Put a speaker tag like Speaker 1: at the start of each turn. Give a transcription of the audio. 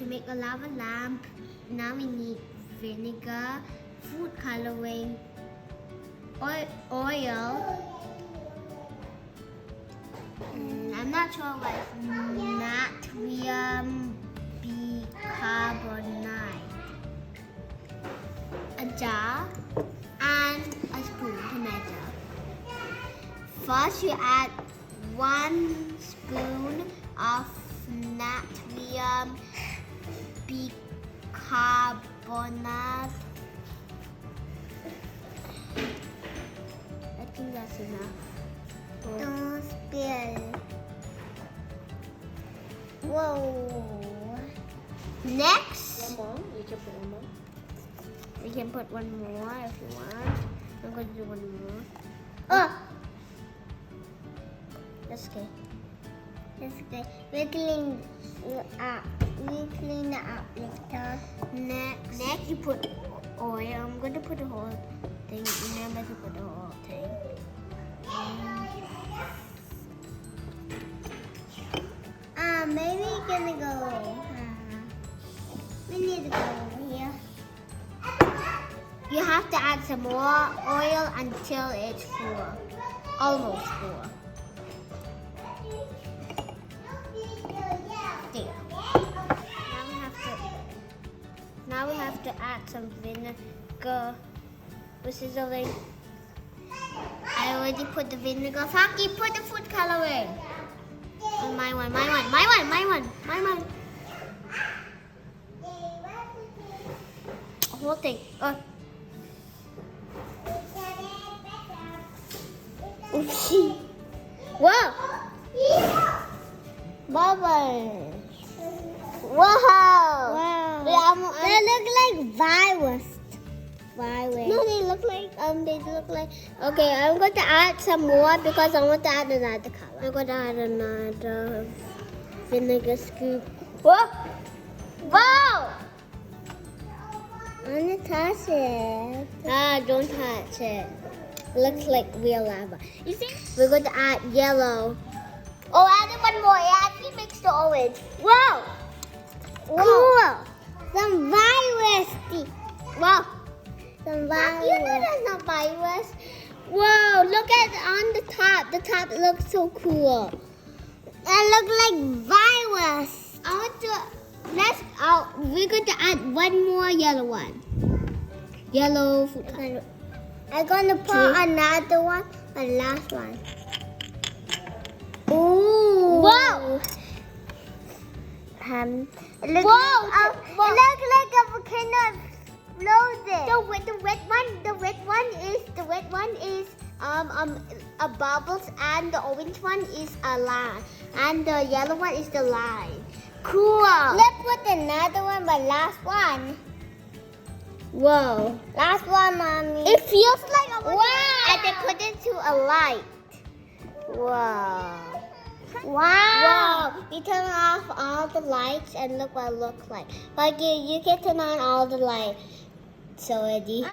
Speaker 1: to make a lava lamp, now we need vinegar, food coloring, oil. I'm not sure what natrium bicarbonate, a jar, and a spoon to measure. First, you add 1 spoon of natrium bicarbonate. I think that's enough. Don't spill. Whoa. Next, we can put one more if you want. I'm going to do one more. Oh! That's okay. That's okay. We clean it up. We clean it up later. Next, you put oil. I'm going to put the whole thing. Remember to put the whole thing. Maybe we're gonna go. We need to go over here. You have to add some more oil until it's full. Almost full. There. Now we have to add some vinegar. This is the I already put the vinegar. Funky, put the food coloring. Oh, my one. Whole thing. Oopsie. Whoa! Bubbles. Wow. They look like virus. No, they look like. Okay, I'm going to add some more because I want to add another color. I'm going to add another vinegar scoop. Whoa! Wow! I'm going to touch it. Don't touch it. It looks like real lava. You see? We're going to add yellow. Oh, add one more. It actually makes the orange. Whoa! Cool. Some virus. Wow. Some virus. You know that's not virus. Whoa, look at on the top. The top looks so cool. That looks like virus. We're going to add one more yellow one. Yellow food color. I'm going to put another one, the last one. Ooh. Whoa. It looks like a volcano exploded. The red one is a bubbles, and the orange one is a line, and the yellow one is the line. Cool. Let's put another one, but last one. Whoa. Last one, mommy. It feels like a wow. And they put it to a light. Wow. Wow. We turn off all the lights and look what it looks like. But you can turn on all the lights already.